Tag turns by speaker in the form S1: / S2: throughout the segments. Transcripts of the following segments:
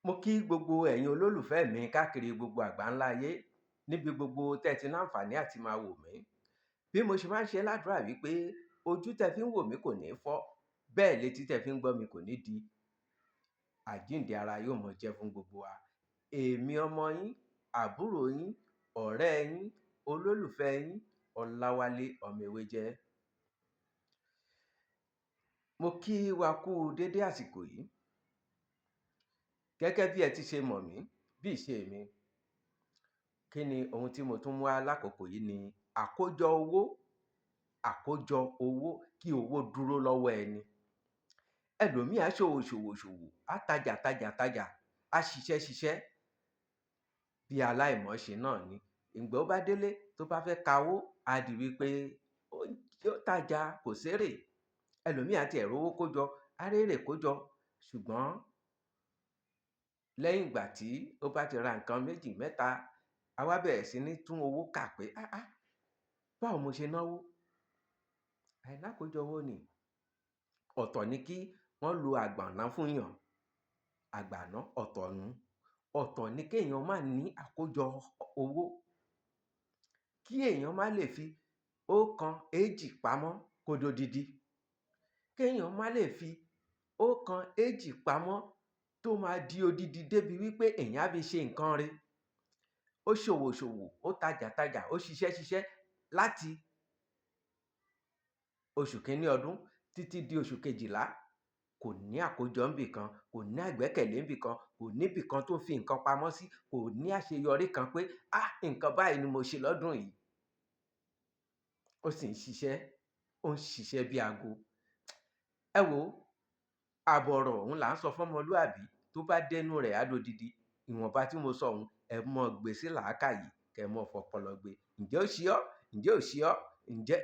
S1: Mo kí gbogbo ẹ̀yin olólùfẹ́ mi káàkiri gbogbo àgbáńlá ayé níbi gbogbo tẹ́ ti láǹfààní àti máa wò mí. Bí mo ṣe máa ń ṣe ládùúrà wípé ojú tẹ́ fi ń wò mí kò ní fọ́, bẹ́ẹ̀ létí tẹ́ fi ń gbọ́ mi kò ní di. Àjíǹde ara yóò mọ jẹ́ fún gbogbo wa. Èmi ọmọ yín, àbúrò yín, ọ̀rẹ́ yín, olólùfẹ́ yín, Ọláwálé ọmọ Ewéjẹ́. Mo kí wa kú dédé àsìkò yìí. Gẹ́gẹ́ bí ẹ ti ṣe mọ̀ mí, bí ìṣe mi, kí ni ohun tí mo tún mú wá lákòókò yìí ni àkójọ owó kí owó dúró lọ́wọ́ ẹni. Ẹlòmíì á ṣòwò, á tajà, á ṣiṣẹ́ bí aláìmọ̀ọ́ṣe náà ni. Ìgbà ó bá délé tó bá fẹ́ kawó, á di wípé ó tajà kò sérè. Ẹlòmíì á tiẹ̀ rówó kójọ, á rérè kójọ, ṣùgbọ́n lẹ́yìn ìgbà tí ó bá ti ra nǹkan méjì mẹ́ta, á wá bẹ̀rẹ̀ sí ní tún owó kà pé báwo mo ṣe náwó? Àìlákójọ owó ni. Ọ̀tọ̀ ni kí wọ́n lo àgbàná fún yàn, àgbàná ọ̀tọ̀ nu. Ọ̀tọ̀ ni kéèyàn má ní àkójọ owó, kí èèyàn má lè fi ọ̀kan èjì pamọ́ kó dodidi, kéèyàn má lè fi ọ̀kan èjì pamọ́ tó máa di odidi débi wípé èèyàn á fi ṣe nǹkan re. Ó ṣòwò, ó tajà, ó ṣiṣẹ́ láti oṣù kìíní ọdún títí di oṣù kejìlá, kò ní àkójọ ńbì kan, kò ní àìgbẹ́kẹ̀lé ńbì kan, kò níbì kan tó fi nǹkan pamọ́ sí, kò ní àṣeyọrí kan pé nǹkan báyìí ni mo ṣe lọ́dún yìí. Ó sì ń ṣiṣẹ́ bí aago. Ẹ wò ó, àbọ̀ ọ̀rọ̀ òun là ń sọ fọ́mọlúàbí, tó bá dénú rẹ̀ á dodidi. Ìwọ̀nba tí mo sọ òun, ẹ mọ́ gbé sí làákàyè, kẹ́ mọ́ fọpọlọ gbé. Ǹjẹ́ ó ṣe ọ́? Ǹjẹ́ ò ṣe ọ́? Ǹjẹ́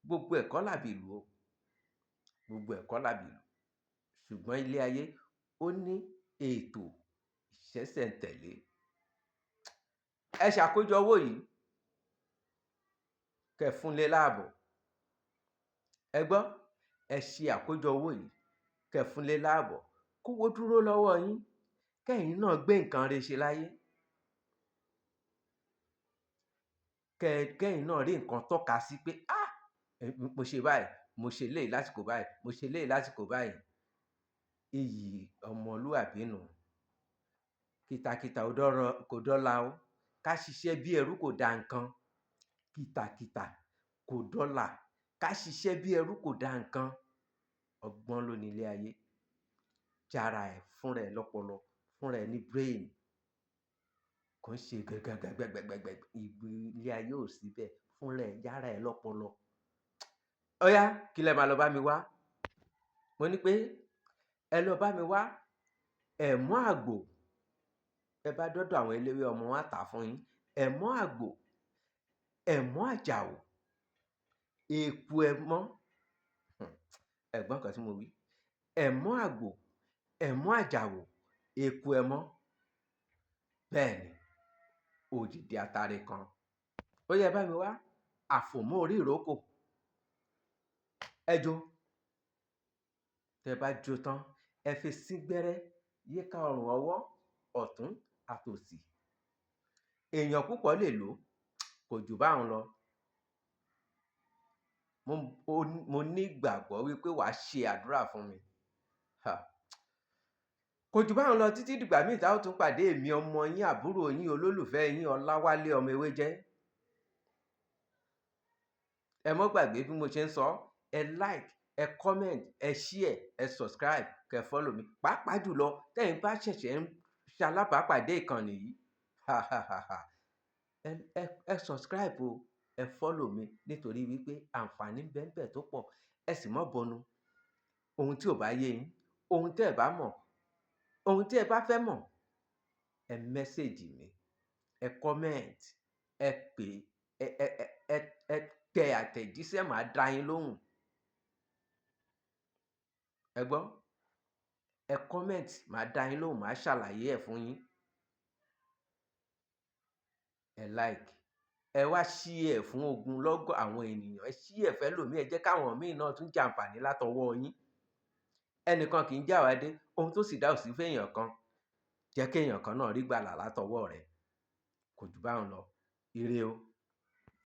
S1: gbogbo ẹ̀ kọ́ làbìlù o, gbogbo ẹ̀ kọ́ làbìlù. Ṣùgbọ́n ilé ayé ó ní ètò ìṣẹ̀ṣẹ̀ntẹ̀lé. Ẹ ṣàkójọ owó yìí, kẹ́ fúnlé láàbọ̀. Ẹ gbọ́, ẹ ṣe àkójọ owó yìí, kẹ́ fúnlé láàbọ̀. Kówó dúró lọ́wọ́ yín, kẹ́yìn náà gbé nǹkan re ṣe láyé. Kẹ́yìn náà rí nǹkan tọ́ka sí pé mo ṣe báyìí, mo ṣe eléyìí lásìkò báyìí, mo ṣe eléyìí lásìkò báyìí. Iyì ọmọlúàbí nù. Kìtàkìtà kò dọ́là o. Ká ṣiṣẹ́ bí ẹrú kò da nǹkan. Kìtàkìtà kò dọ́là. Ká ṣiṣẹ́ bí ẹrú kò da nǹkan. Ọgbọ́n ló ní ilé ayé. Jára ẹ̀ fúnra ẹ̀ lọ́pọlọ, fúnra ẹ̀ ní brain. Kò ń ṣe gbẹ̀gbẹ̀gbẹ̀gbẹ̀gbẹ̀. Ilé ayé ò sí bẹ́ẹ̀. Fúnra ẹ̀, jára ẹ̀ lọ́pọlọ. Ó yá, kí lẹ máa lọ bá mi wá? Mo ní pé ẹ lọ bá mi wá ẹ̀mọ́ àgbò. Ẹ bá dọ́dọ̀ àwọn eléwé ọmọ, wọn á tà fún yín. Ẹ̀mọ́ àgbò, ẹ̀mọ́ àjàò, èpo ẹmọ́. Ẹ gbọ́ nǹkan tí mo wí. Ẹ̀mọ́ àgbò, ẹ̀mọ́ àjàò, èpo ẹmọ́. Bẹ́ẹ̀ ni, òdìdí atare kan. Ó yá, ẹ bá mi wá àfòmọ́ orí ìrókò. Ẹ jó. Tẹ́ bá jó tán, ẹ fi sígbẹ́rẹ́ yíká ọrùn ọwọ́ ọ̀tún àtòsì. Èèyàn púpọ̀ lè lò ó, kò jù báhun lọ. Mo ní ìgbàgbọ́ wípé wàá ṣe àdúrà fún mi. Kò jù báhun lọ títí dìgbà míì tá ó tún pàdé èmi ọmọ yín, àbúrò yín, olólùfẹ́ yín, Ọláwálé ọmọ Ewéjẹ́. Ẹ mọ́ gbàgbé bí mo ṣe ń sọ, ẹ like, ẹ comment, ẹ share, ẹ subscribe, kẹ́ follow mi. Pàápàá jùlọ tẹ́yin bá ṣẹ̀ṣẹ̀ ń ṣalábàápàdé ìkànnì yìí. Ẹ subscribe o, ẹ follow mi nítorí wípé àǹfààní ń bẹ ńbẹ̀ tó pọ̀. Ẹ sì mọ́ bọnu. Ohun tí ò bá yé yín, ohun tí ẹ bá mọ̀, ohun tí ẹ bá fẹ́ mọ̀, ẹ message mi, ẹ comment, ẹ pè, ẹ tẹ àtẹ̀jíṣẹ́, màá dá yín lóhùn. Ẹ gbọ́, ẹ comment, màá dá yín lóhùn, màá ṣàlàyé ẹ̀ fún yín. Ẹ like, ẹ wá share fún ogunlọ́gọ̀ àwọn ènìyàn. Ẹ share fẹ́lòmíì, ẹ jẹ́ káwọn míì náà tún jàǹfààní látọwọ́ yín. Ẹnìkan kì í jáwádé, ohun tó sì dá ò sí fẹ́èyàn kan. jẹ́ kéèyàn kan náà rí ìgbàlà látọwọ́ rẹ. Kò jù báhun lọ. Ire o.